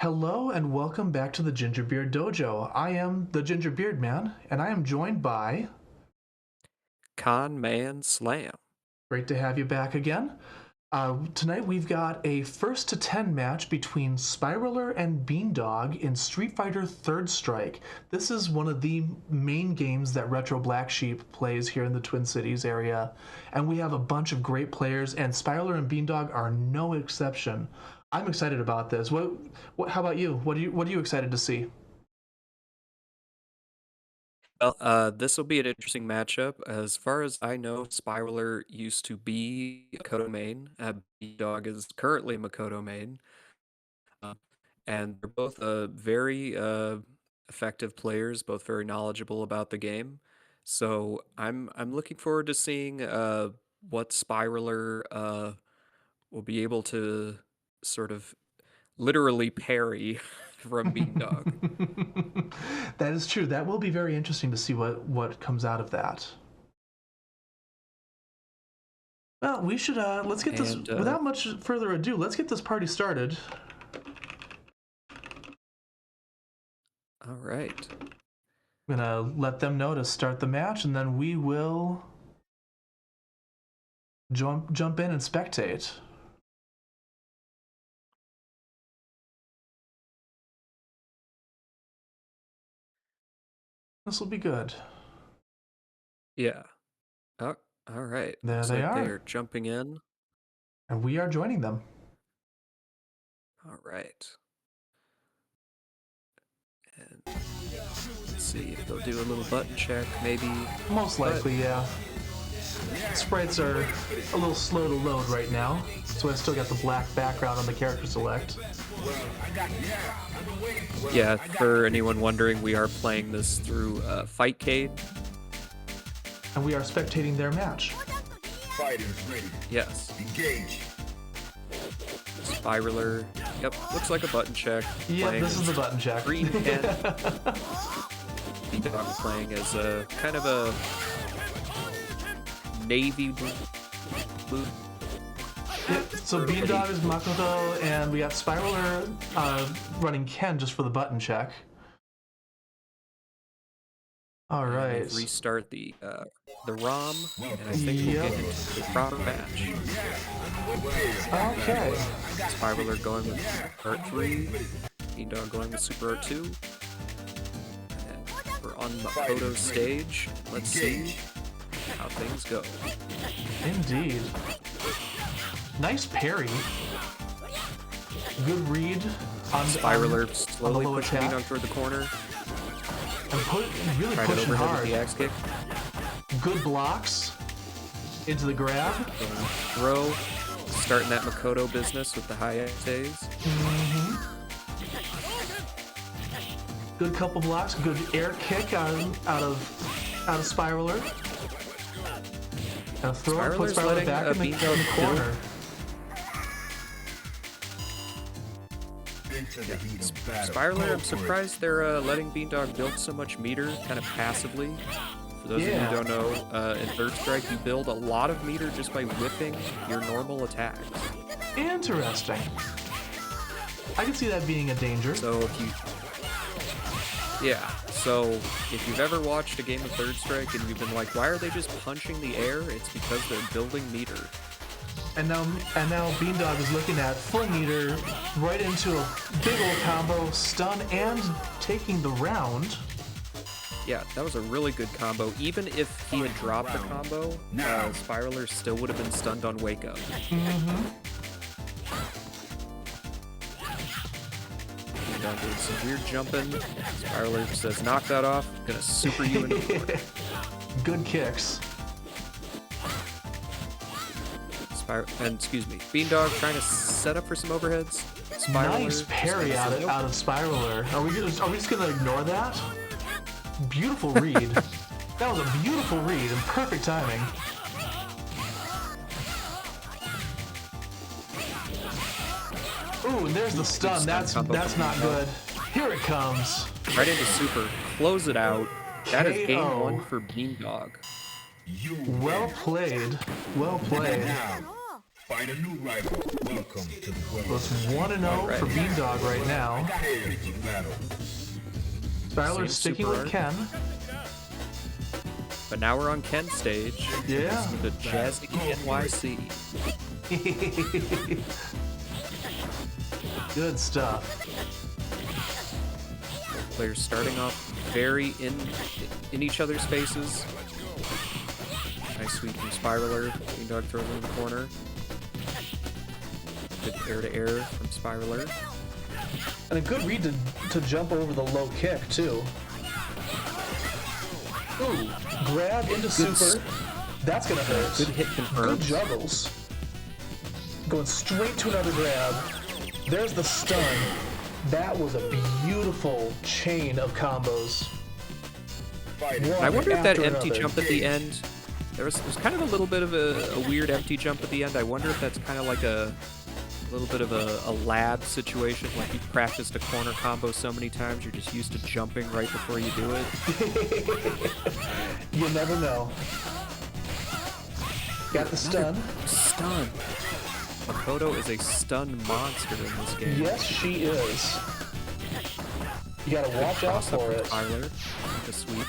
Hello and welcome back to the Ginger Beard Dojo. I am the Ginger Beard Man, and I am joined by. ConManSlam. Great to have you back again. Tonight we've got a first to 10 match between Spiraler and Beandawg in Street Fighter Third Strike. This is one of the main games that Retro Black Sheep plays here in the Twin Cities area, and we have a bunch of great players, and Spiraler and Beandawg are no exception. I'm excited about this. How about you? What are you excited to see? Well, this will be an interesting matchup. As far as I know, Spiraler used to be Makoto main. Beandawg is currently Makoto main. Uh, and they're both very effective players, both very knowledgeable about the game. So I'm looking forward to seeing what Spiraler will be able to sort of literally parry from Beandawg. That is true. That will be very interesting to see what comes out of that. Well, we should let's get this without much further ado. Let's get this party started. All right. I'm gonna let them know to start the match, and then we will jump in and spectate. This will be good. Yeah. Oh, all right. There Looks they like are. they're jumping in. And we are joining them. All right. And let's see if they'll do a little button check, maybe. Most likely, yeah. Sprites are a little slow to load right now, so I still got the black background on the character select. Yeah, for anyone wondering, we are playing this through Fightcade. And we are spectating their match. Fighters ready. Yes. Engage. Spiraler. Yep, looks like a button check. Yeah, this is the button check. Green pen. Beandawg playing as a kind of a navy blue. So Beandawg is Makoto, and we got Spiraler running Ken just for the button check. All right. Restart the ROM, and I think we'll get into the proper match. Okay. Spiraler going with Art 3, Beandawg going with Super Art 2. And we're on Makoto's stage. Let's see how things go. Indeed. Nice parry. Good read on Spiraler on slowly the low pushing attack. Beandawg toward the corner. And really Tried it pushing overhead hard. with the axe kick. Good blocks into the grab. Going throw. Starting that Makoto business with the high X's. Good couple blocks. Good air kick out of Spiraler. And a throw. Put Spiraler back in the corner. Spiraler, I'm surprised they're letting Beandawg build so much meter kind of passively. For those of you who don't know, in Third Strike you build a lot of meter just by whipping your normal attacks. Interesting. I can see that being a danger. So if you've ever watched a game of Third Strike and you've been like, why are they just punching the air? It's because they're building meter. And now Beandawg is looking at full meter right into a big old combo, stun, and taking the round. Yeah, that was a really good combo. Even if he had dropped the combo, Spiraler still would have been stunned on wake up. Beandawg doing some weird jumping. Spiraler says, knock that off. I'm gonna super you into the corner. Good kicks. Beandawg trying to set up for some overheads. Spiraler Nice parry out of Spiraler. Are we just gonna ignore that? Beautiful read. That was a beautiful read and perfect timing. Ooh, and there's the stun. That's not good. Here it comes. Right into super. Close it out. That is game KO. 1 for Beandawg. Well played. Well played. Find a new rival. Welcome to the world. So it's 1-0 for Beandawg right now. Prepare for battle. Spiraler Same sticking super with Ken. But now we're on Ken's stage. Yeah. Listen to Jazzy NYC. Good stuff. Players starting off very in each other's faces. Nice sweep from Spiraler. Beandawg throws him in the corner. Good air-to-air from Spiraler. And a good read to jump over the low kick, too. Ooh, grab into super. That's gonna hurt. Good hit confirmed. Good juggles. Going straight to another grab. There's the stun. That was a beautiful chain of combos. I wonder if that after empty another. jump at the end, there was kind of a little bit of a weird empty jump at the end. I wonder if that's kind of like a little bit of a lab situation, like you've practiced a corner combo so many times, you're just used to jumping right before you do it. You never know. Got the stun. Stun. Makoto is a stun monster in this game. Yes, she is. You gotta watch out Cross up for from it. Tyler. The sweep.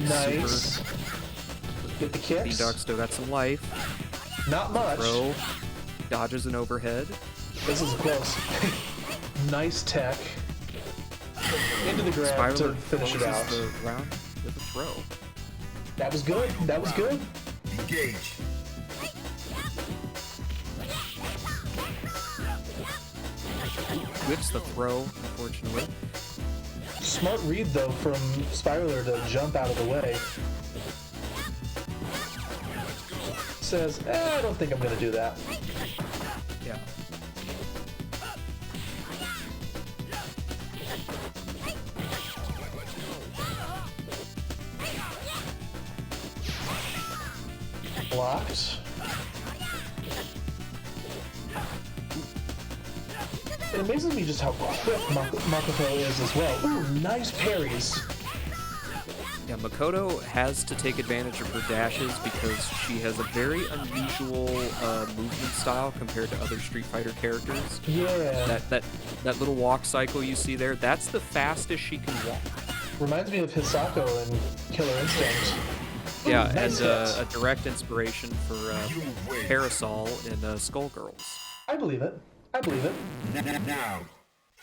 Nice. Get the kicks. Beandawg still got some life. Not much. Throw. Dodges an overhead. This is close. Nice tech. Into the grab to Spiraler finish it closes out. the round with a throw. That was good. That was good. Engage. Whips the throw, unfortunately. Smart read though from Spiraler to jump out of the way. Says, I don't think I'm gonna do that. Yeah. Blocked. It amazes me just how quick Makoto is as well. Ooh, nice parries. Yeah, Makoto has to take advantage of her dashes because she has a very unusual movement style compared to other Street Fighter characters. Yeah. That little walk cycle you see there, that's the fastest she can walk. Reminds me of Hisako in Killer Instinct. Ooh, Yeah, nice and hit. a direct inspiration for Parasol in Skullgirls. I believe it. I believe it. Now,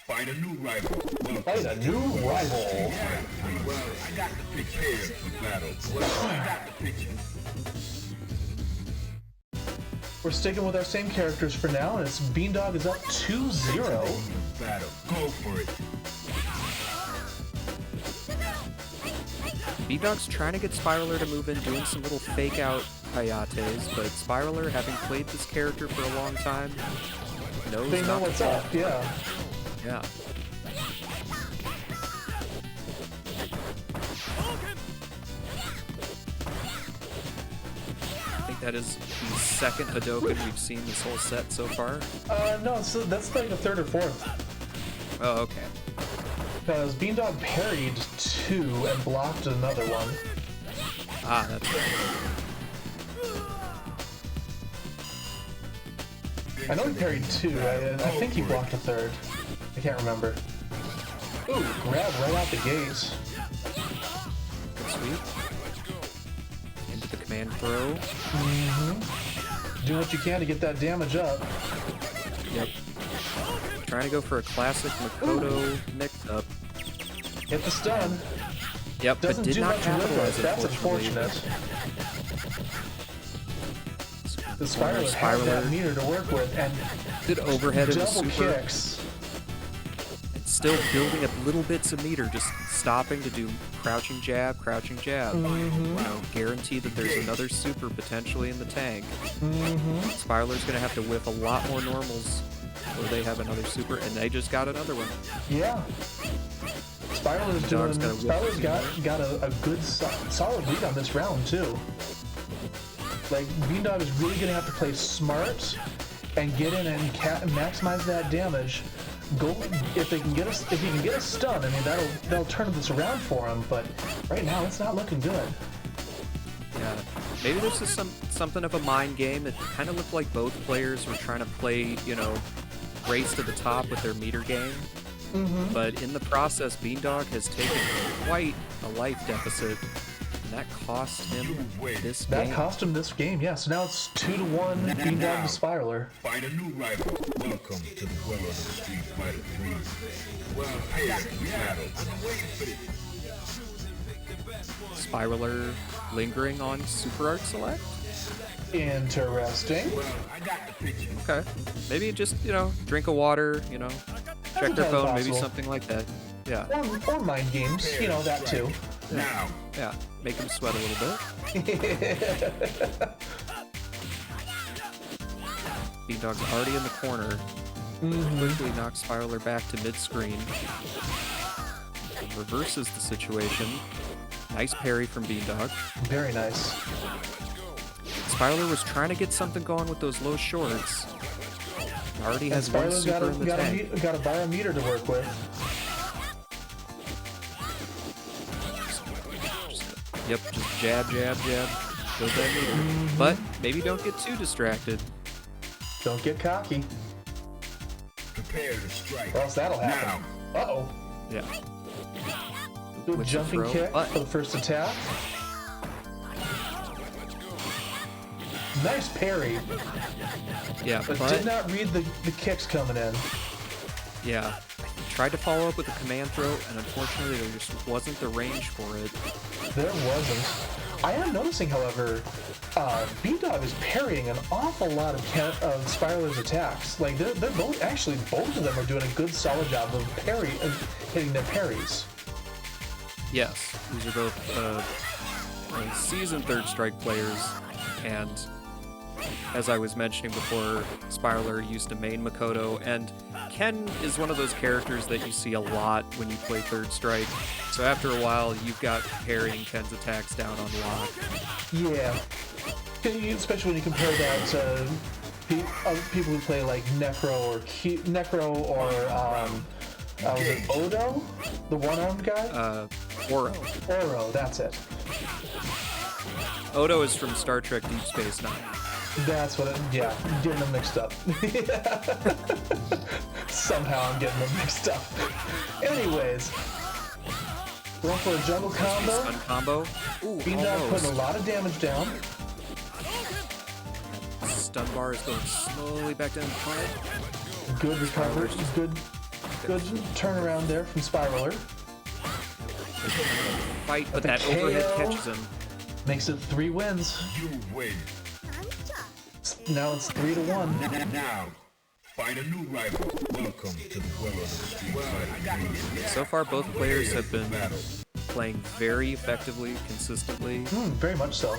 find a new rival. Welcome. Find a new rival. Well, I got to prepare for battle. Well, I got the picture. We're sticking with our same characters for now, and it's Beandawg is up 2-0. Battle. Go for it. Beandawg's trying to get Spiraler to move in, doing some little fake out Hayates, but Spiraler, having played this character for a long time, knows They know not what's to up, yeah. Yeah. I think that is the second Hadouken we've seen this whole set so far. No, so that's like the third or fourth. Oh, okay. Because Beandawg parried 2 and blocked another one. Ah, that's right. I know he parried 2. I think he blocked a third. I can't remember. Ooh, grab right out the gate. Good sweep. Into the command throw. Do what you can to get that damage up. Yep. Trying to go for a classic Makoto mix-up. Hit the stun. Yep, Doesn't but did do not much with capitalize it. That's unfortunately. unfortunate. The Spiraler has that meter to work with, and Good overhead of the double super. kicks. And still building up little bits of meter, just stopping to do crouching jab, crouching jab. You know, guarantee that there's another super potentially in the tank. Spiraler's gonna have to whip a lot more normals where they have another super, and they just got another one. Yeah. Spiraler's Dog's got a whip. Spiraler's got a good solid lead on this round too. Like Beandawg is really gonna have to play smart and get in and maximize that damage. Go if he can get a stun. I mean that'll turn this around for him. But right now it's not looking good. Yeah, maybe this is something of a mind game. It kind of looked like both players were trying to play, you know, race to the top with their meter game. But in the process, Beandawg has taken quite a life deficit, and that cost him this game. That cost him this game, yeah. So now it's 2-1 Beandawg to Spiraler. Find a new rival. Welcome to the world of Street Fighter 3. Well, paired battles. Spiraler lingering on Super Art Select? Interesting. Well, I got the picture. Okay. Maybe just, you know, drink of water, you know, check their phone, maybe possible. something like that. Yeah. Or mind games, you know, that too. Now, Yeah. Make him sweat a little bit. Beandawg's already in the corner. Quickly knocks Spiraler back to mid-screen. Reverses the situation. Nice parry from Beandawg. Very nice. Spiraler was trying to get something going with those low shorts. Already has one Spiraler's super in the tank. got a biometer to work with. Yep, just jab, jab, jab. Build that meter. But maybe don't get too distracted. Don't get cocky, prepare to strike. or else that'll happen. Uh-oh. Yeah. Good With the jumping throw, kick but- for the first attack. Nice parry, Yeah, but but did not read the kicks coming in. yeah. Tried to follow up with a command throw, and unfortunately there just wasn't the range for it. There wasn't. I am noticing, however, Beandawg is parrying an awful lot of Spiraler's attacks. Like they're both both of them are doing a good solid job of hitting their parries. Yes, these are both seasoned third strike players, and as I was mentioning before, Spiraler used to main Makoto, and Ken is one of those characters that you see a lot when you play third strike. So after a while, you've got parrying Ken's attacks down on lock. Yeah, especially when you compare that to people who play like Necro or was it Odo, the one-armed guy? Oro. Oro, that's it. Odo is from Star Trek Deep Space Nine. That's what yeah, I'm getting them mixed up. Somehow I'm getting them mixed up. Anyways, going for a jungle combo. Stun combo. Ooh, Beandawg almost. putting a lot of damage down. Stun bar is going slowly back down the front. Good recovery. Good turnaround there from Spiraler. Fight, but the that overhead KO. catches him. Makes it 3 wins. You win. Now it's 3-1. Now, find a new rival. Welcome to the world of Street Fighter 3. So far, both players have been playing very effectively, consistently. Very much so.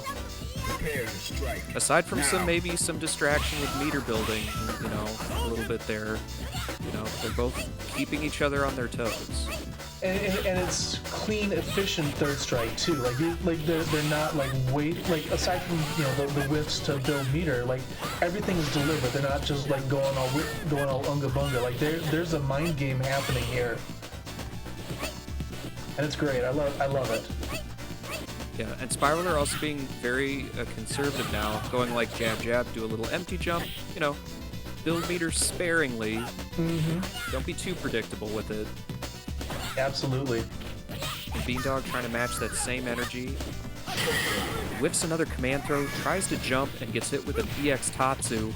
Prepare to strike. Aside from maybe some distraction with meter building, you know, a little bit there. You know, they're both keeping each other on their toes. And it's clean, efficient third strike too. Like they're not like aside from the whiffs to build meter, like everything is deliberate. They're not just like going all unga bunga. Like there's a mind game happening here, and it's great. I love it. Yeah, and Spiraler also being very conservative now, going like jab jab, do a little empty jump. You know, build meter sparingly. Don't be too predictable with it. Absolutely. And Beandawg trying to match that same energy. Whips another command throw, tries to jump, and gets hit with an EX Tatsu.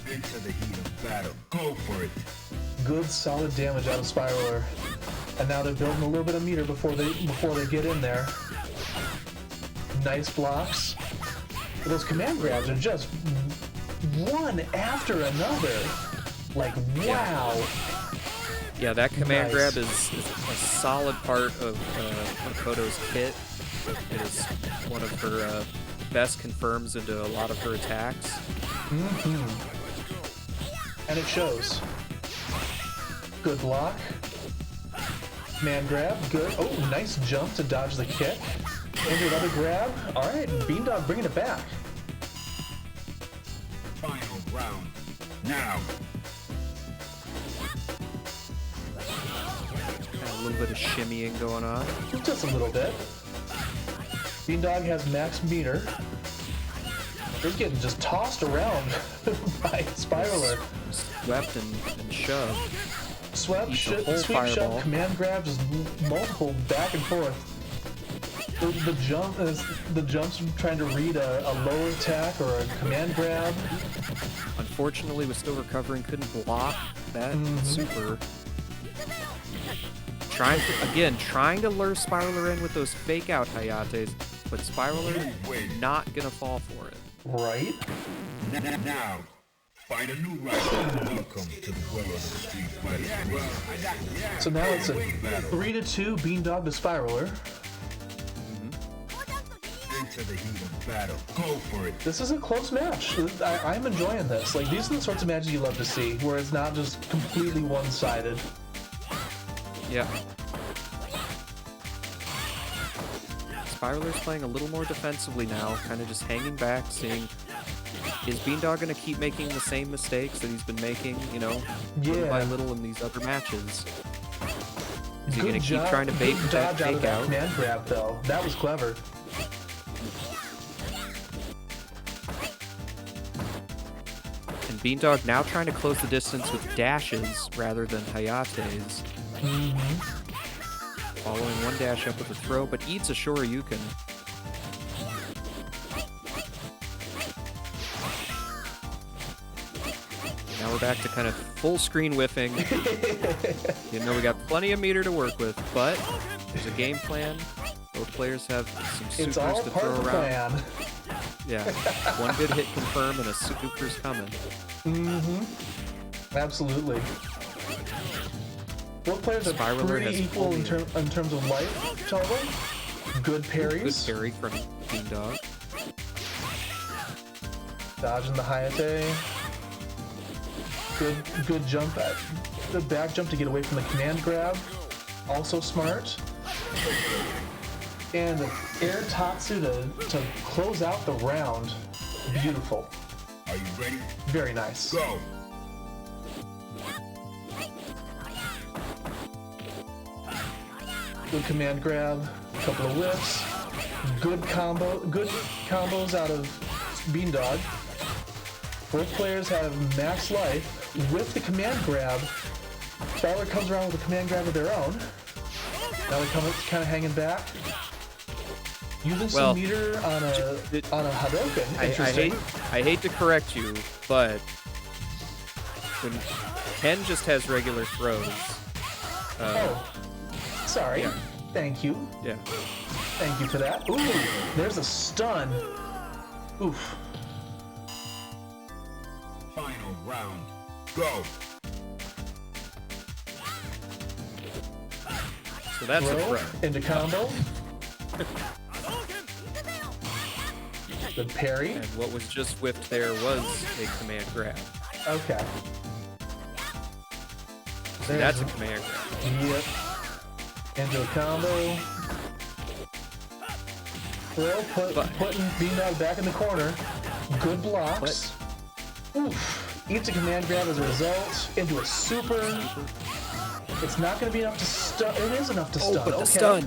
Into the heat of battle. Go for it. Good solid damage out of Spiraler. And now they're building a little bit of meter before they get in there. Nice blocks. But those command grabs are just one after another. Like, wow. Yeah, that command Nice. grab is a solid part of Makoto's kit. It is one of her best confirms into a lot of her attacks. And it shows. Good block. Man grab, good. Oh, nice jump to dodge the kick. Into another grab. All right, Beandawg bringing it back. Final round. Now. Got a little bit of shimmying going on. Just a little bit. Beandawg has max meter. He's getting just tossed around by Spiraler. Swept and shoved. Sweep, Eats a sweep, whole shove, fireball. command grab, just multiple back and forth. The jump is the jumps from trying to read a low attack or a command grab. Unfortunately, was still recovering, couldn't block that super. Trying to lure Spiraler in with those fake out Hayates, but Spiraler not gonna fall for it. Right? Now, find a new rival. Welcome to the world of the Street Fighter. So now it's a 3-2 Beandawg to Spiraler. Into the heat of battle. Go for it. This is a close match. I'm enjoying this. Like, these are the sorts of matches you love to see, where it's not just completely one-sided. Yeah. Spiraler's playing a little more defensively now, kind of just hanging back, seeing, is Beandawg going to keep making the same mistakes that he's been making, you know, little by little in these other matches? Is he going to keep trying to bait that dodge out of fake that out? command grab, though. That was clever. And Beandawg now trying to close the distance with dashes rather than Hayates. Following one dash up with a throw, but eats a Shoryuken. Now we're back to kind of full screen whiffing. You know, we got plenty of meter to work with, but there's a game plan. Both players have some It's supers all to part throw of the around. plan. Yeah, one good hit confirm and a super's coming. Absolutely. Both players are Spiraler pretty has equal in, full in terms of life total. Good Good parries. parry from Beandawg. Dodging the Hayate. Good jump at the back jump to get away from the command grab. Also smart. And the air Tatsu to close out the round. Beautiful. Are you ready? Very nice. Go. Good command grab, a couple of whiffs, good combos out of Beandawg. Both players have max life with the command grab. Spiraler comes around with a command grab of their own. Now they're kind of hanging back, using some meter on a Hadouken. Interesting. I hate to correct you, but when Ken just has regular throws. Sorry. Yeah. Thank you. Yeah. Thank you for that. Ooh, there's a stun. Oof. Final round. Go. So that's a Throw throw. into combo. Good parry. And what was just whipped there was a command grab. Okay. So that's a command grab. Yep. Into a combo. Throw, putting Beandawg back in the corner. Good blocks. Oof. Eats a command grab as a result. Into a super. It's not going to be enough to stun. It is enough to stun. But the Okay. stun.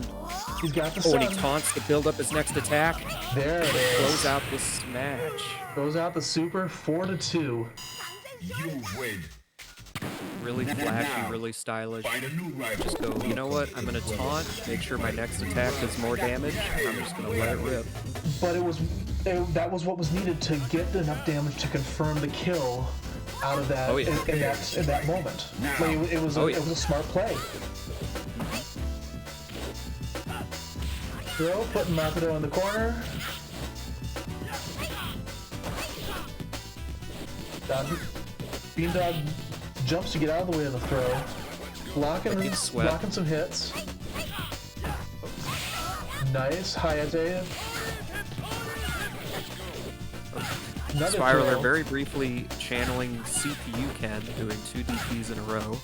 He's got the Oh, stun. and he taunts to build up his next attack. There it is. Close out this match. Goes out the super 4-2. You win. Really flashy, really stylish. Find a new rival. Just go, you know what? I'm going to taunt, make sure my next attack does more damage, and I'm just going to let it rip. But that was what was needed to get enough damage to confirm the kill out of that in that moment. Like, it was a smart play. Throw, putting Makoto in the corner. Beandawg jumps to get out of the way of the throw. Blocking some hits. Nice, Hayate. Spiraler very briefly channeling CPU Ken, doing 2 DPs in a row.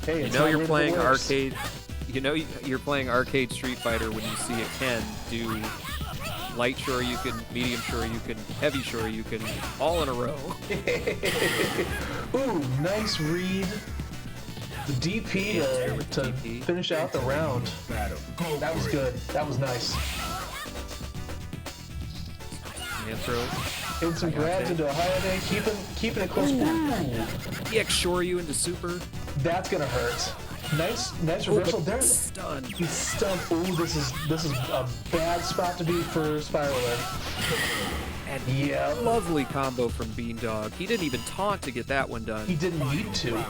Hey, You know you're playing arcade. You know you're playing arcade Street Fighter when you see a Ken do light Shoryuken, medium Shoryuken, heavy Shoryuken, all in a row. Ooh, nice read. The DP to finish out the round. That was good. That was nice. Man throw. Hitting some grabs into a high keeping it close. EX shore you into super. That's gonna hurt. Nice reversal. There's stun. He's stunned. Ooh, this is a bad spot to be for Spiraler. And yeah, lovely combo from Beandawg. He didn't even taunt to get that one done. He didn't need to.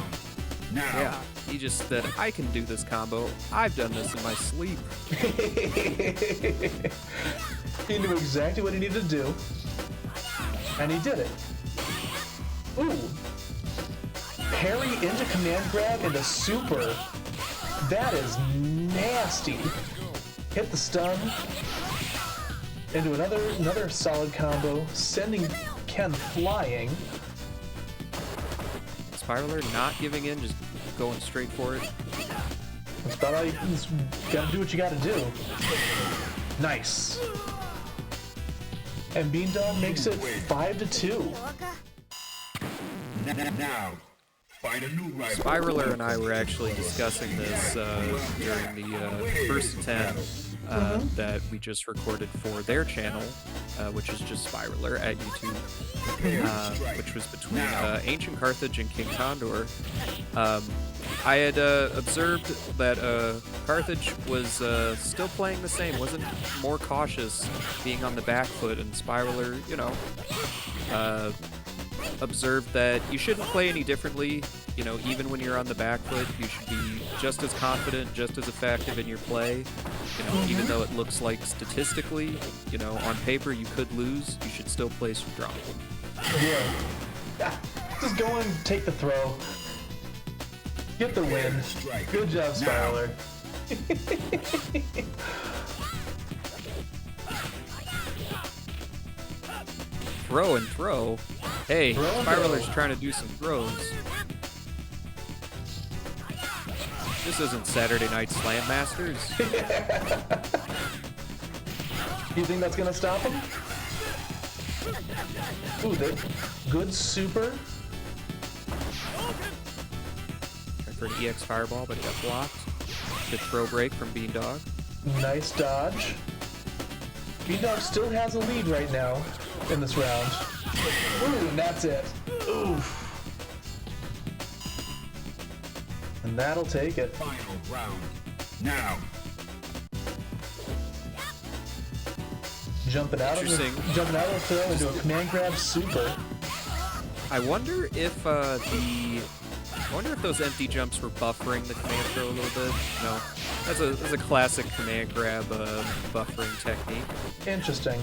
Yeah, he just said, I can do this combo. I've done this in my sleep. He knew exactly what he needed to do. And he did it. Ooh. Parry into command grab into super. That is nasty. Hit the stun. Into another solid combo, sending Ken flying. Spiraler not giving in, just going straight for it. That's about all you gotta do what you gotta do. Nice. And Beandawg makes it 5-2. Now, find a new rival. Spiraler and I were actually discussing this during the first 10 that we just recorded for their channel, which is just Spiraler at YouTube, which was between Ancient Carthage and King Condor. I had observed that Carthage was still playing the same, wasn't more cautious, being on the back foot, and Spiraler, you know, observed that you shouldn't play any differently. You know, even when you're on the back foot, you should be just as confident, just as effective in your play. You know, even though it looks like statistically, you know, on paper you could lose, you should still play strong. Yeah. Just go and take the throw. Get the win. Good job, Spiraler. Throw and throw. Hey, Spiraler's trying to do some throws. This isn't Saturday Night Slam Masters. You think that's gonna stop him? Ooh, good super. Tried for an EX fireball, but it got blocked. Good throw break from Beandawg. Nice dodge. Beandawg still has a lead right now in this round. Ooh, and that's it. Oof. And that'll take it. Final round. Now. Jumping out of the throw into a command grab super. I wonder if those empty jumps were buffering the command throw a little bit. No, that's a classic command grab buffering technique. Interesting.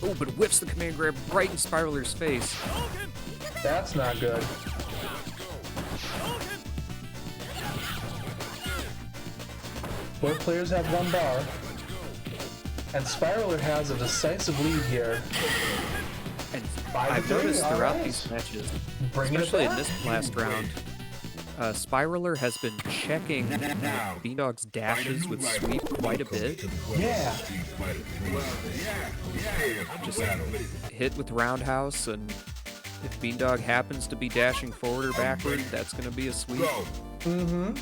Oh, but whips the command grab right in Spiraler's face. That's not good. Both players have one bar, and Spiraler has a decisive lead here. And I've noticed throughout these matches, especially in this last round, Spiraler has been checking Beandawg's dashes with sweep quite a bit. Yeah. Just hit with roundhouse, and if Beandawg happens to be dashing forward or backward, that's going to be a sweep. Mm-hmm.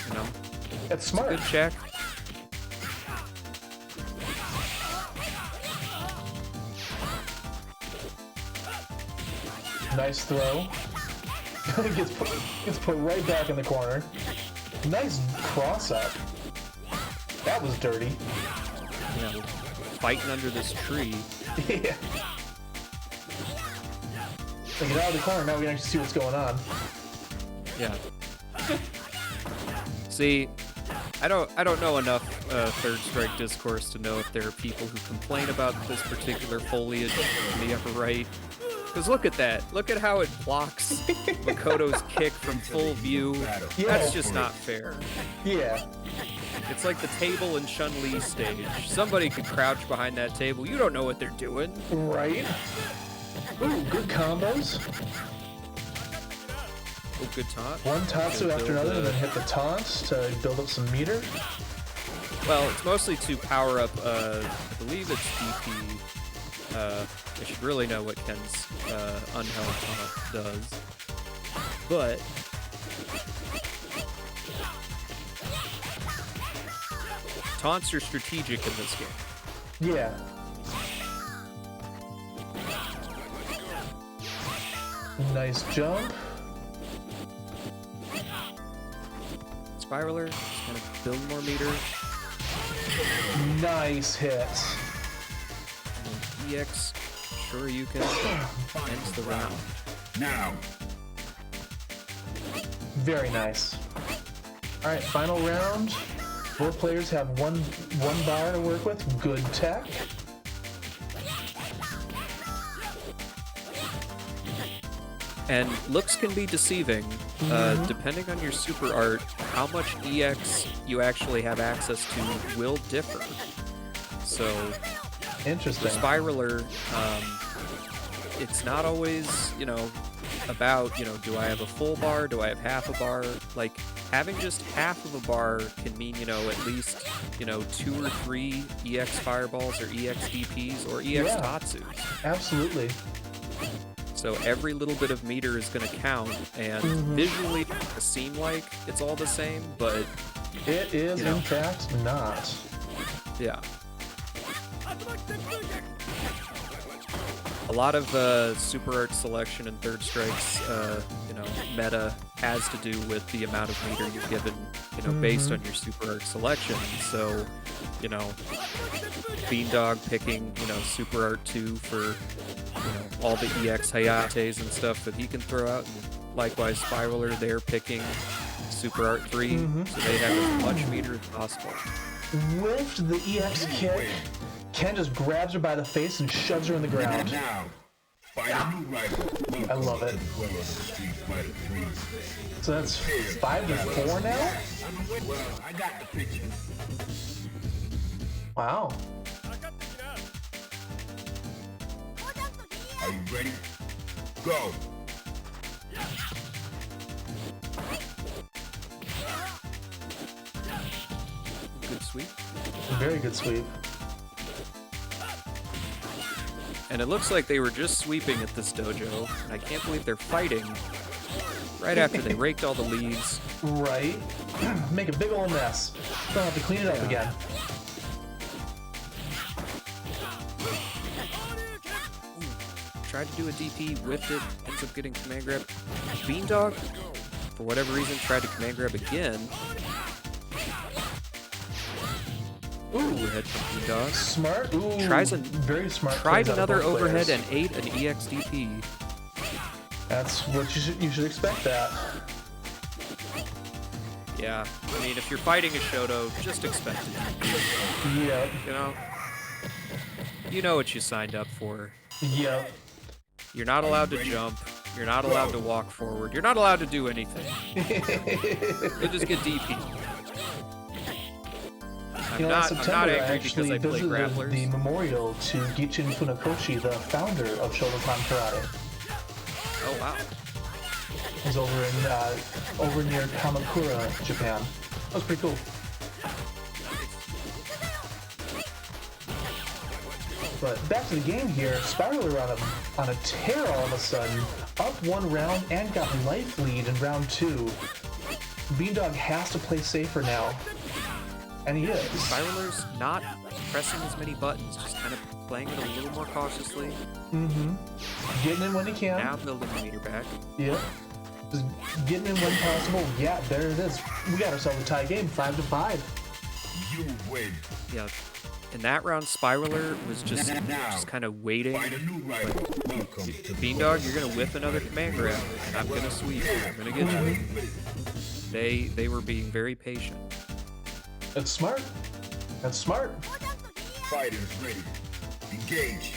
You know, That's smart. good check. Nice throw. gets put right back in the corner. Nice cross up. That was dirty. You know, fighting under this tree. Yeah. So get out of the corner, now we can actually see what's going on. Yeah. See, I don't know enough Third Strike discourse to know if there are people who complain about this particular foliage in the upper right. Because look at that. Look at how it blocks Makoto's kick from full view. Yeah. That's just not fair. Yeah. It's like the table in Chun-Li's stage. Somebody could crouch behind that table. You don't know what they're doing. Right? Ooh, good combos. Oh, good taunt. One Tatsu after another, and then hit the taunt to build up some meter. Well, it's mostly to power up, I believe it's DP. They should really know what Ken's unheld taunt does. But taunts are strategic in this game. Yeah. Nice jump. Spiraler, just gonna build more meter. Nice hit. And EX, sure you can ends the round. Now. Very nice. All right, final round. Both players have one bar to work with. Good tech. And looks can be deceiving, depending on your super art. How much EX you actually have access to will differ. So, Interesting. for Spiraler, it's not always, about, do I have a full bar? Do I have half a bar? Like, having just half of a bar can mean, at least, 2 or 3 EX fireballs or EX DPs or EX Tatsus. Absolutely. So every little bit of meter is going to count, and visually it doesn't seem like it's all the same, but it is in fact not. Yeah. A lot of super art selection and third strikes, meta has to do with the amount of meter you're given, based on your super art selection. So, Beandawg picking, super art 2 for, all the EX Hayates and stuff that he can throw out, and likewise Spiraler, they're picking super art 3, so they have as much meter as possible. With the EX kick, Ken just grabs her by the face and shoves her in the ground. Now. Find a new rival. I love it. So that's 5-4 now? Well, I got the picture. Wow. Are you ready? Go. Good sweep. Very good sweep. And it looks like they were just sweeping at this dojo, and I can't believe they're fighting right after they raked all the leaves. Right. Make a big old mess. Don't have to clean it up again. Tried to do a DP, whiffed it, ends up getting command grab. Beandawg, for whatever reason, tried to command grab again. Ooh, overhead from Beandawg. Smart. Ooh, tries a very smart. Tried another overhead players. and ate an EXDP. That's what you should expect that. Yeah, I mean, if you're fighting a Shoto, just expect it. Yep. You know what you signed up for. Yep. You're not allowed to jump. You're not allowed to walk forward. You're not allowed to do anything. You'll just get DP. I'm not angry because I play grapplers. The memorial to Gichin Funakoshi, the founder of Shotokan Karate. Oh wow. It was over near Kamakura, Japan. That was pretty cool. But back to the game here, Spiraler on a tear all of a sudden, up 1 round and got life lead in round 2. Beandawg has to play safer now, and he is. Spiraler's not pressing as many buttons, just kind of playing it a little more cautiously. Getting in when he can. Now building the meter back. Yep. Just getting in when possible. Yeah, there it is. We got ourselves a tie game, 5-5. You win. Yeah. In that round, Spiraler was just kind of waiting. Like, Beandawg, you're gonna whiff another command grab, and I'm gonna sweep. I'm gonna get you. They were being very patient. That's smart. That's smart. Fighters ready. Engage.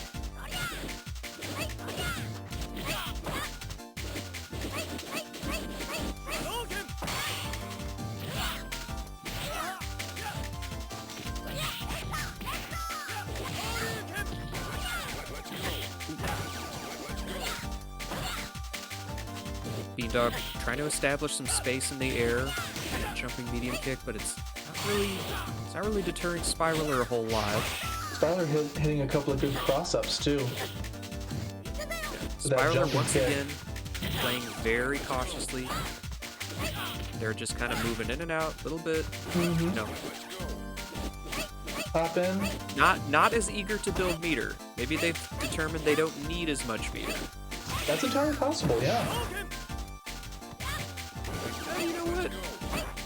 Beandawg trying to establish some space in the air, and jumping medium kick, but it's not really deterring Spiraler a whole lot. Spiraler hitting a couple of good cross-ups, too. With that Spiraler jumping once kick. again playing very cautiously. They're just kind of moving in and out a little bit. No, Hop in. not as eager to build meter. Maybe they've determined they don't need as much meter. That's entirely possible, yeah. You know what?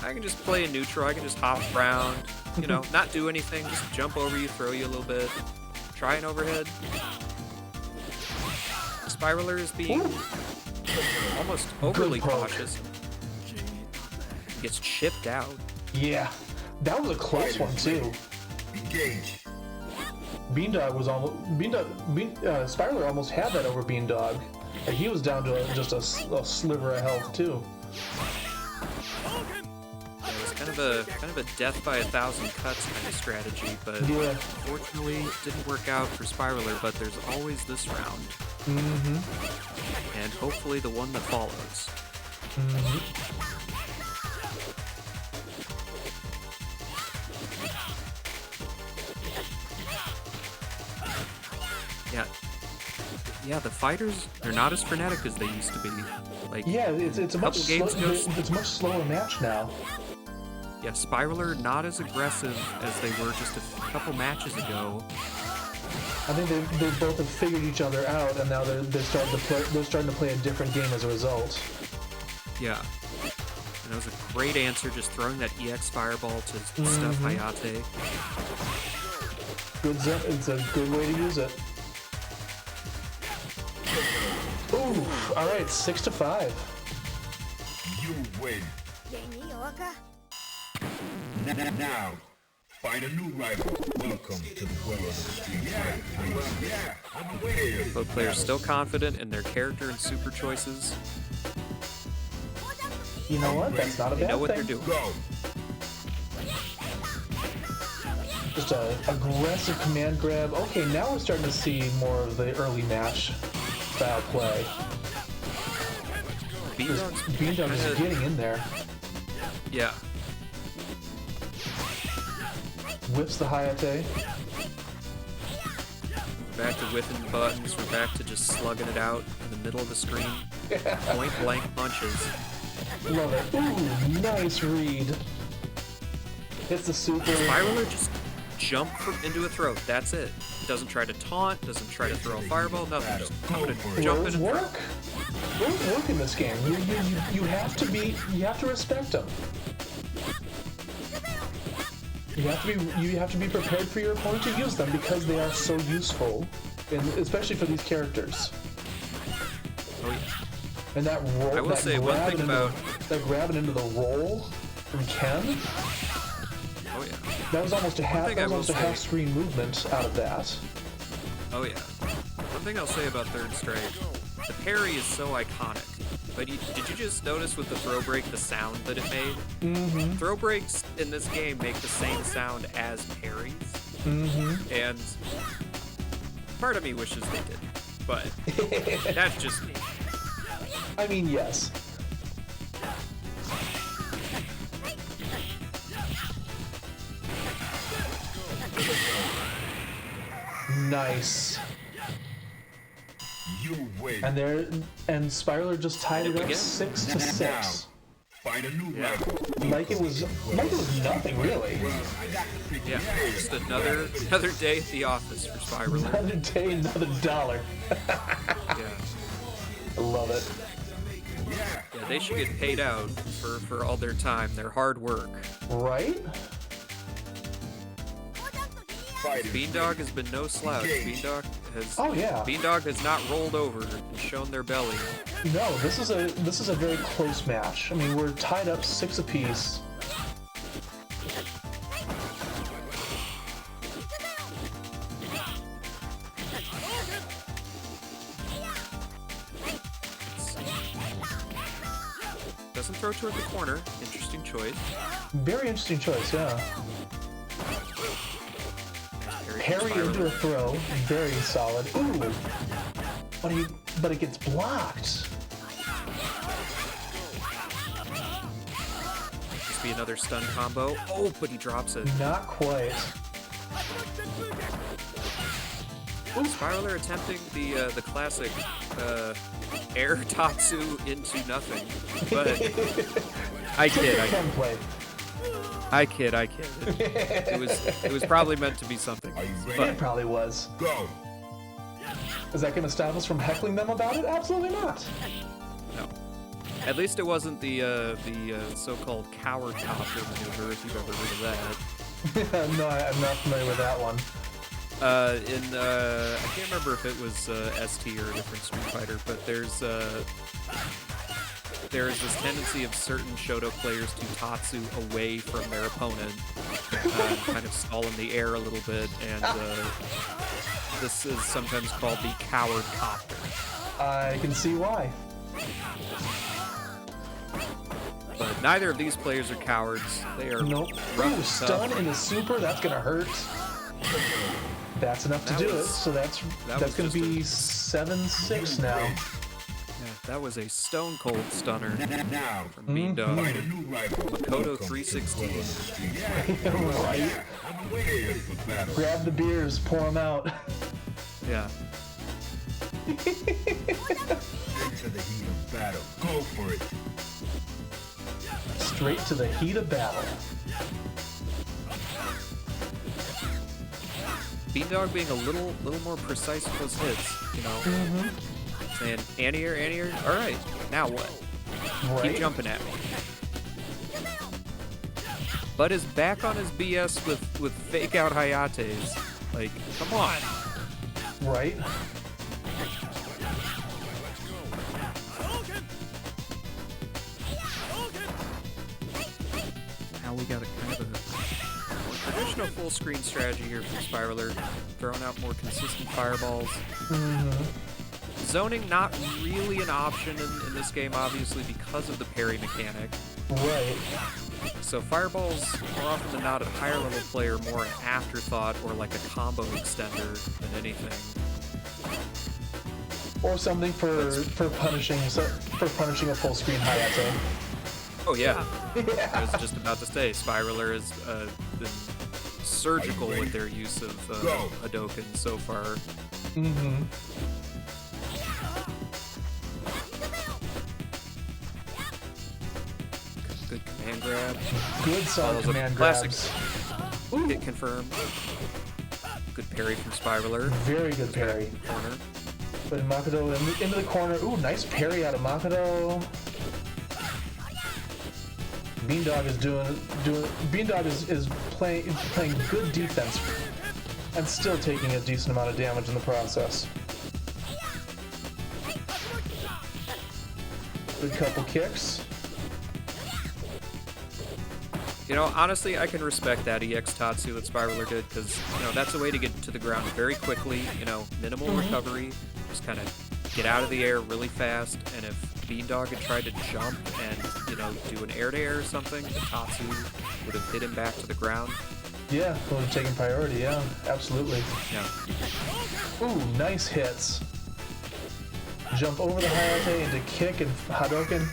I can just play in neutral. I can just hop around. You know, not do anything. Just jump over you, throw you a little bit. Try an overhead. Spiraler is being almost overly Good poke. cautious. Gets chipped out. Yeah. That was a close one, too. Engage. Beandawg was almost... Spiraler almost had that over Beandawg. Like, he was down to just a sliver of health, too. It was kind of a death by 1,000 cuts kind of strategy, but Yeah. unfortunately it didn't work out for Spiraler. But there's always this round, and hopefully the one that follows. Yeah, the fighters, they're not as frenetic as they used to be. Like, Yeah, it's a much couple games ago, it's a much slower match now. yeah, Spiraler not as aggressive as they were just a couple matches ago. I think they both have figured each other out, and now they're starting to play a different game as a result. Yeah. And it was a great answer, just throwing that EX Fireball to stuff Hayate. It's a good way to use it. Ooh, all right, 6-5. You win. Now, find a new rival. Welcome to the world of Street Fighter 3. Yeah, I'm aware. Both players still confident in their character and super choices. You know what? That's not a They bad know what thing. they're doing. Go. Just a aggressive command grab. Okay, now we're starting to see more of the early match style play. Beandawg is getting in there. Yeah. Whips the Hayate. We're back to whiffing buttons. We're back to just slugging it out in the middle of the screen. Point blank punches. Love it. Ooh, nice read. Hits the super. Spiraler just jump into a throw. That's it. Doesn't try to taunt, doesn't try to throw a fireball, nothing. Just jump in Throws and work. Throws work in this game. You have to respect them. You have to be prepared for your opponent to use them because they are so useful, and especially for these characters. Oh yeah. And that roll, I will say one thing about that grabbing into the roll from Ken. oh yeah. That was almost a half. thing That I was will almost a say- half screen movement out of that. Oh yeah. One thing I'll say about Third Strike, the parry is so iconic. But did you just notice with the throw break the sound that it made? Mm-hmm. Throw breaks in this game make the same sound as parries. Mm-hmm. And part of me wishes they didn't. But that's just me. I mean, yes. Nice. You win. And Spiraler just tied it up Again? 6-6. Find a new Yeah. rival. Like it was nothing really. Yeah, just another day at the office for Spiraler. Another day, another dollar. Yeah. I love it. Yeah, they should get paid out for all their time, their hard work. Right? Beandawg has been no slouch. Beandawg Oh yeah. Beandawg has not rolled over and shown their belly. No, this is a very close match. I mean, we're tied up 6 apiece. Doesn't throw toward the corner. Interesting choice. Very interesting choice, yeah. Parry into a throw, very solid. Ooh, but it gets blocked. Just be another stun combo. Oh, but he drops it. Not quite. Spiraler attempting the classic air Tatsu into nothing, but I kid. It was probably meant to be something. It probably was. Go. Is that going to stop us from heckling them about it? Absolutely not. No. At least it wasn't the so-called coward copter maneuver, if you've ever heard of that. No, I'm not familiar with that one. I can't remember if it was ST or a different Street Fighter, but there is this tendency of certain Shoto players to Tatsu away from their opponent, kind of stall in the air a little bit, and this is sometimes called the coward copter. I can see why. But neither of these players are cowards. They are Nope. rough Ooh, and stun tough. into super, that's gonna hurt. That's enough to That do was- it, so that's was gonna just be 7-6 now. Yeah, that was a stone cold stunner Now, from Beandawg. find a new rival. Makoto 316. Right? I'm waiting for battle. Grab the beers, pour them out. Yeah. Into the heat of battle. Go for it. Straight to the heat of battle. Beandawg being a little more precise with those hits, you know. Saying, anti-air, alright, now what? Right? Keep jumping at me. But is back on his BS with fake out Hayates. Like, come on. Right? Now we got a kind of a traditional full screen strategy here from Spiraler, throwing out more consistent fireballs. Zoning not really an option in this game, obviously, because of the parry mechanic. Right. So fireballs, more often than not, a higher level player, more an afterthought or like a combo extender than anything. Or something for punishing a full screen Hayate. Oh yeah, I was just about to say, Spiraler has been surgical with their use of Hadoken so far. Good command grab. Good solid Follows up command classic grabs. hit confirmed. Good parry from Spiraler. Very good parry. Corner. Putting Makoto into the corner. Ooh, nice parry out of Makoto. Beandawg is Beandawg is playing good defense and still taking a decent amount of damage in the process. Good couple kicks. You know, honestly, I can respect that EX Tatsu that Spiraler did, because, you know, that's a way to get to the ground very quickly, you know, minimal recovery, just kind of get out of the air really fast, and if Beandawg had tried to jump and, you know, do an air-to-air or something, the Tatsu would have hit him back to the ground. Yeah, would have taken priority, yeah, absolutely. Yeah. Ooh, nice hits. Jump over the Hayate into kick and Hadoken.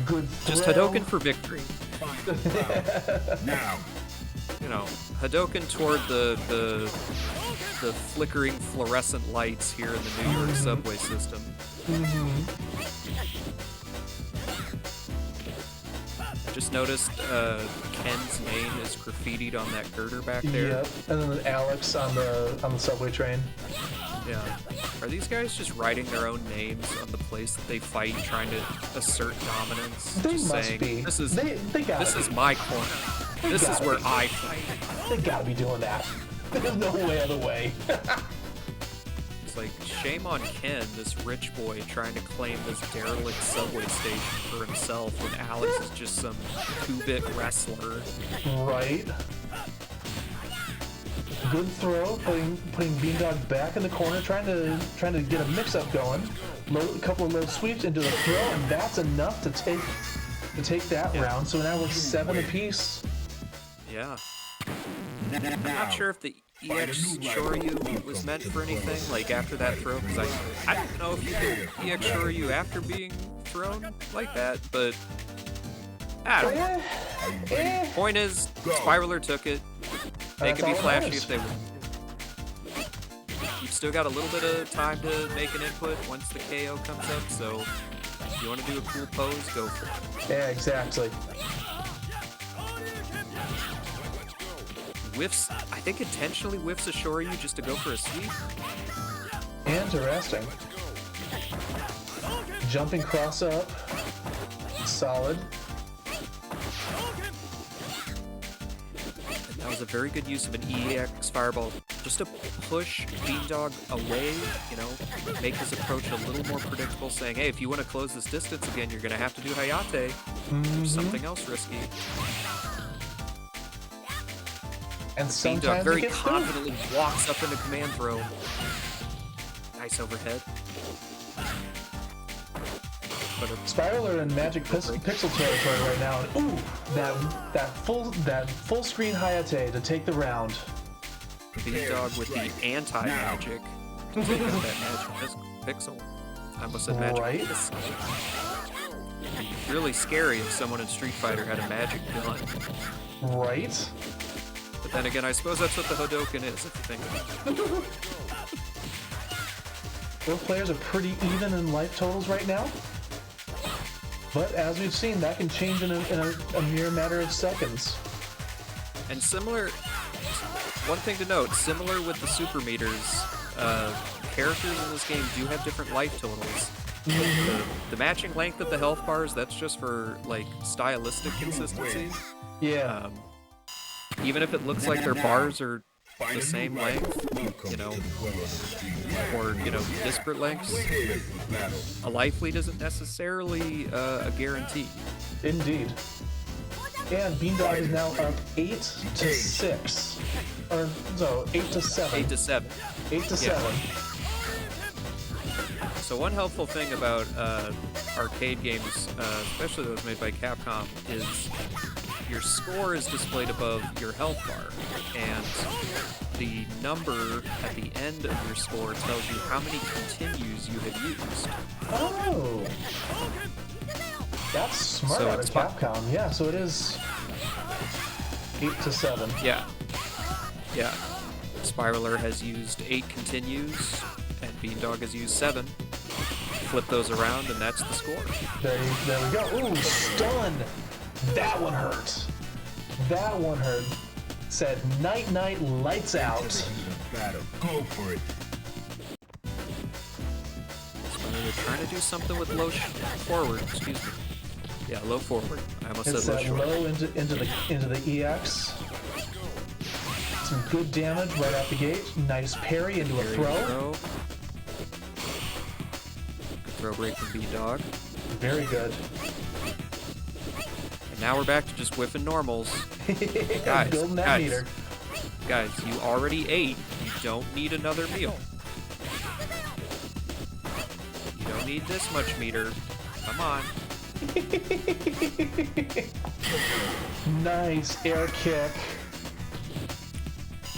Good throw. Just Hadoken for victory. Now, You know, Hadoken toward the flickering fluorescent lights here in the New York subway system. I just noticed Ken's name is graffitied on that girder back there. Yep, and then Alex on the subway train. Yeah. Are these guys just writing their own names on the place that they fight, trying to assert dominance? They just must saying, be. This is They gotta this be. is my corner. This is gotta where be. I fight. They gotta be doing that. There's no way other way. It's like, shame on Ken, this rich boy trying to claim this derelict subway station for himself when Alex is just some 2-bit wrestler. Right. Good throw, putting Beandawg back in the corner, trying to get a mix-up going. A couple of low sweeps into the throw, and that's enough to take that round. So now we're 7 apiece. Yeah. I'm not sure if the EX Shoryu was meant for anything, like after that throw, because I don't know if you can EX Shoryu after being thrown like that, but I don't know. Point is, Spiraler took it. They That's could be all that flashy matters. if they want. you've still got a little bit of time to make an input once the KO comes up, so if you want to do a cool pose, go for it. Yeah, exactly. Whiffs, I think intentionally whiffs a Shoryu just to go for a sweep. Interesting. Jumping cross up. Solid. And that was a very good use of an EX Fireball just to push Beandawg away, you know, make his approach a little more predictable, saying, hey, if you want to close this distance again, you're going to have to do Hayate or something else risky. And Beandawg sometimes very it gets through. confidently walks up into command throw. Nice overhead. But Spiraler in Magic Pixel territory right now. And, ooh, that full screen Hayate to take the round. Beandawg with the anti-magic to take out that magic pixel. I almost said magic Right. pixel. It'd be really scary if someone in Street Fighter had a magic gun. Right? But then again, I suppose that's what the Hadoken is, if you think about it. Both players are pretty even in life totals right now. But as we've seen, that can change in a mere matter of seconds. And similar, one thing to note, similar with the super meters, characters in this game do have different life totals. The matching length of the health bars, that's just for like stylistic consistency. Yeah. Even if it looks like their bars are the same length, you know, or, you know, disparate lengths, a life lead isn't necessarily a guarantee. Indeed. And Beandawg is now up 8-6. Or, no, 8-7. 8 to 7. 8-7. So one helpful thing about arcade games, especially those made by Capcom, is your score is displayed above your health bar, and the number at the end of your score tells you how many continues you have used. Oh! That's smart So out of it's Capcom. Yeah, so it is 8-7. Yeah. Yeah. Spiraler has used 8 continues, and Beandawg has used 7. Flip those around, and that's the score. There we go. Ooh, stun! That one hurt. That one hurt. Said night night, lights out. Go for it. Spiraler trying to do something with low forward. Excuse me. Yeah, low forward. I almost It's said low that short. low into the EX. Some good damage right out the gate. Nice parry into a There you throw. go. Good throw break from Beandawg. Very good. And now we're back to just whiffing normals. Guys, Building that meter. guys, you already ate. You don't need another meal. You don't need this much meter. Come on. Nice air kick.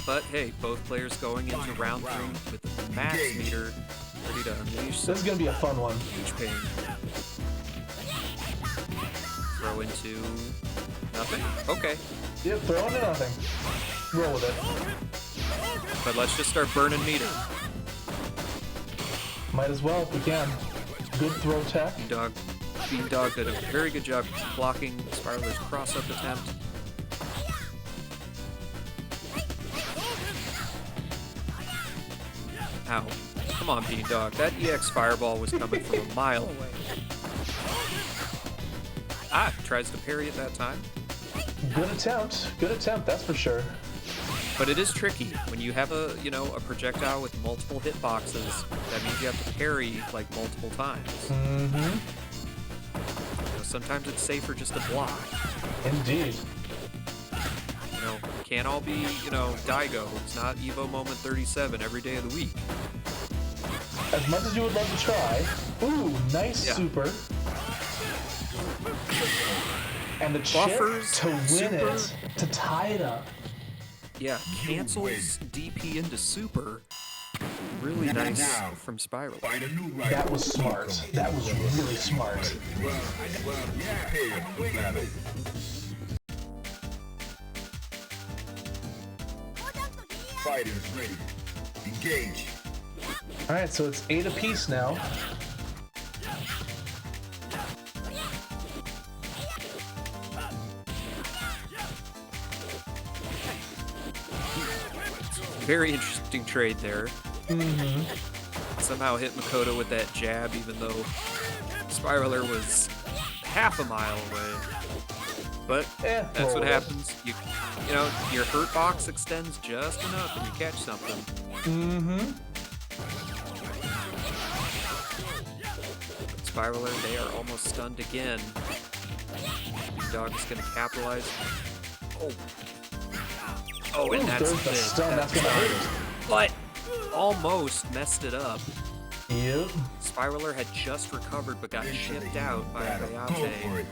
But hey, both players going into round 3 with the max meter ready to unleash This is gonna be a fun one. huge pain. Throw into nothing? Okay. Yep, throw into nothing. Roll with it. But let's just start burning meter. Might as well if we can. Good throw tech. Beandawg did a very good job blocking Spiraler's cross-up attempt. Ow. Come on, Beandawg. That EX Fireball was coming from a mile away. Ah, tries to parry at that time. Good attempt, that's for sure. But it is tricky. When you have a projectile with multiple hitboxes, that means you have to parry like multiple times. Mm-hmm. Sometimes it's safer just to block. Indeed. Can't all be, Daigo. It's not Evo Moment 37 every day of the week. As much as you would love to try. Ooh, nice super. And the chip Buffers, to win super. it, to tie it up. Yeah, cancels DP into super. Really nice from Spiral. Find a new rival. That was smart. That was really smart. Well, prepare for battle. Fighters ready. Engage. All right, so it's 8 apiece now. Very interesting trade there. Somehow hit Makoto with that jab, even though Spiraler was half a mile away. But that's what happens. You know, your hurt box extends just enough and you catch something. Spiraler, they are almost stunned again. Beandawg is going to capitalize. Oh, and that's the stun. That's going to hurt. But almost messed it up. Yep. Spiraler had just recovered but got shipped out by Hayate.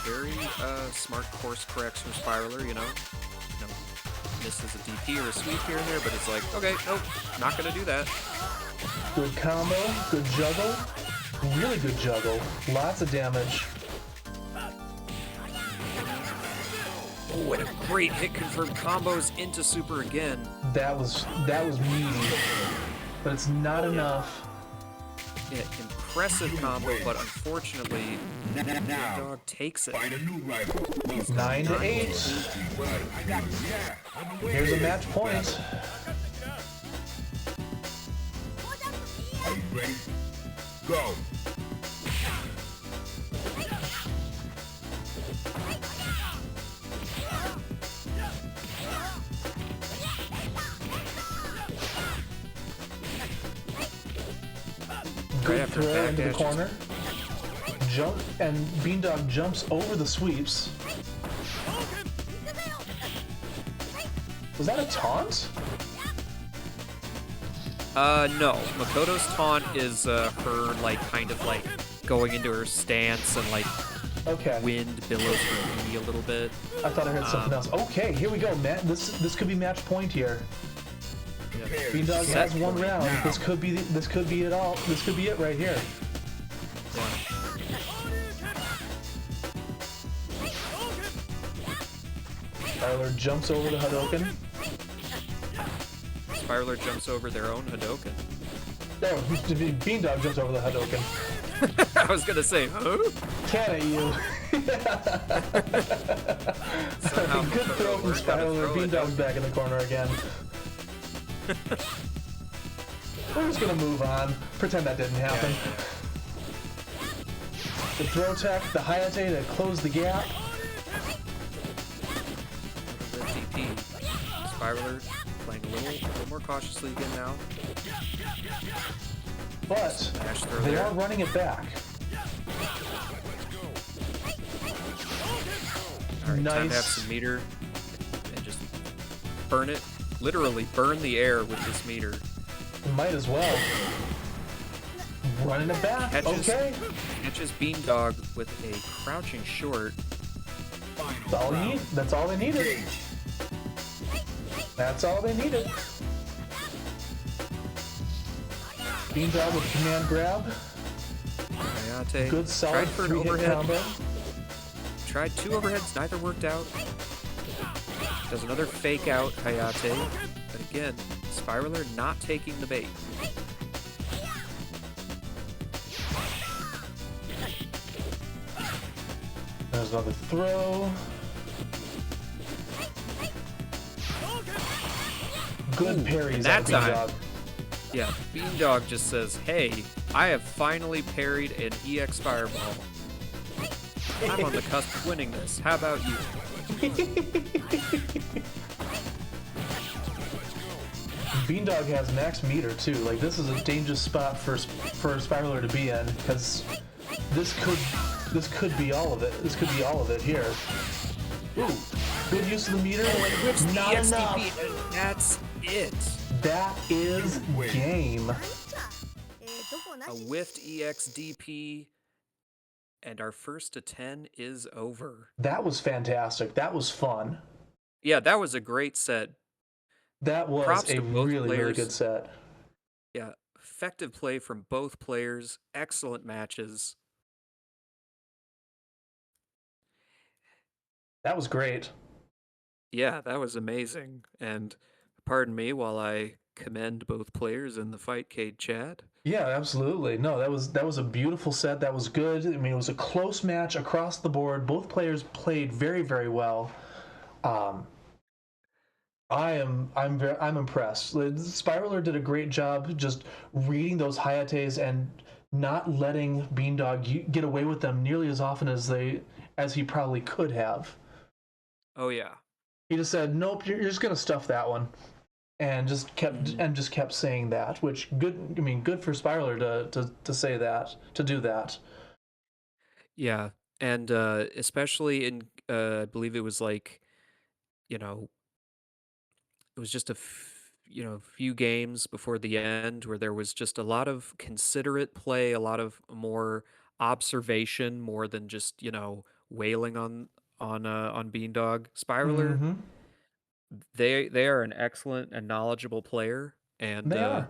Very smart course corrects from Spiraler, you know. Misses a DP or a sweep here and there, but it's like, okay, nope, not gonna do that. Good combo, good juggle, really good juggle, lots of damage. Oh, and a great hit confirmed combos into super again. That was meaty, but it's not enough. Yeah, impressive combo, but unfortunately, Beandawg takes it. 9 to 8. Here's a match point. Are you ready? Go! Good throw into the corner. Jump, and Beandawg jumps over the sweeps. Was that a taunt? No. Makoto's taunt is her, like, kind of like going into her stance and like wind billows her knee a little bit. I thought I heard something else. Okay, here we go, Matt. This could be match point here. Beandawg has one round. Now. This could be it all. This could be it right here. Spiraler jumps over the Hadouken. Spiraler jumps over their own Hadouken. No, Beandawg jumps over the Hadouken. I was gonna say, huh? Can at you. Good throw from Spiraler. Beandawg's back in the corner again. We're just gonna move on. Pretend that didn't happen. The throw tech, the Hayate to close the gap. The DP. Spiraler playing a little more cautiously again now. But they are running it back. Alright, Nice. time to have some meter and just burn it. Literally burn the air with this meter. Might as well. Running it back. Okay. Catches Beandawg with a crouching short. That's all you need. That's all they needed. That's all they needed. Beandawg with command grab. Hayate Good solid tried for an 3-hit overhead. combo. Tried 2 overheads, neither worked out. Does another fake out Hayate. But again, Spiraler not taking the bait. There's another throw. Good parries and that out time, Beandawg. Yeah, Beandawg just says, hey, I have finally parried an EX Fireball. I'm on the cusp of winning this. How about you? Beandawg has max meter too. Like, this is a dangerous spot for Spiraler to be in, because this could be all of it. This could be all of it here. Ooh, good use of the meter. Not enough. And that's it. That is game. A whiffed EXDP, and our first to 10 is over. That was fantastic. That was fun. Yeah, that was a great set. That was Props a to both really, really good players. set. Yeah, effective play from both players. Excellent matches. That was great. Yeah, that was amazing. And pardon me while I commend both players in the Fightcade chat. Yeah, absolutely. No, that was a beautiful set. That was good. I mean, it was a close match across the board. Both players played very, very well. Um, I'm impressed. Spiraler did a great job just reading those Hayates and not letting Beandawg get away with them nearly as often as he probably could have. Oh yeah. He just said, "Nope, you're just gonna stuff that one," and just kept saying that. Which good. I mean, good for Spiraler to say that, to do that. Yeah. And especially in I believe it was like, you know, it was just few games before the end where there was just a lot of considerate play, a lot of more observation, more than just wailing on Beandawg. Spiraler, Mm-hmm. they are an excellent and knowledgeable player, and They are.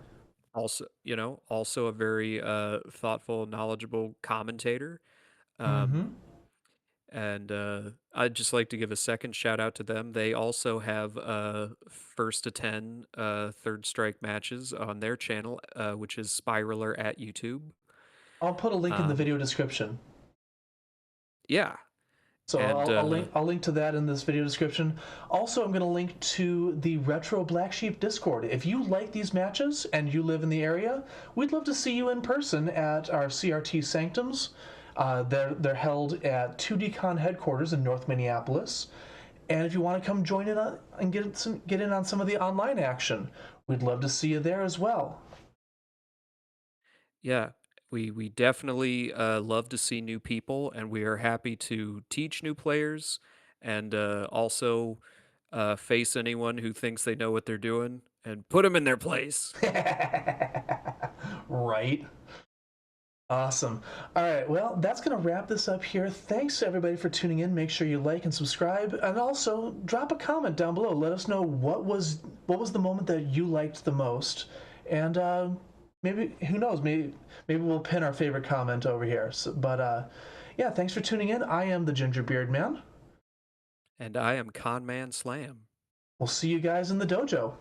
also a very thoughtful, knowledgeable commentator. Um, Mm-hmm. and I'd just like to give a second shout out to them. They also have first to 10 third strike matches on their channel, which is Spiraler at YouTube. I'll put a link in the Um, video description. yeah, So and I'll link to that in this video description. Also, I'm going to link to the Retro Black Sheep Discord. If you like these matches and you live in the area, we'd love to see you in person at our CRT Sanctums. They're held at 2DCon headquarters in North Minneapolis. And if you want to come join in and get in on some of the online action, we'd love to see you there as well. yeah, we definitely love to see new people, and we are happy to teach new players, and also face anyone who thinks they know what they're doing and put them in their place. Right. Awesome. All right. Well, that's going to wrap this up here. Thanks to everybody for tuning in. Make sure you like and subscribe, and also drop a comment down below. Let us know what was the moment that you liked the most, and maybe who knows, maybe we'll pin our favorite comment over here. But yeah, thanks for tuning in. I am the Ginger Beard Man. And I am ConManSlam. We'll see you guys in the dojo.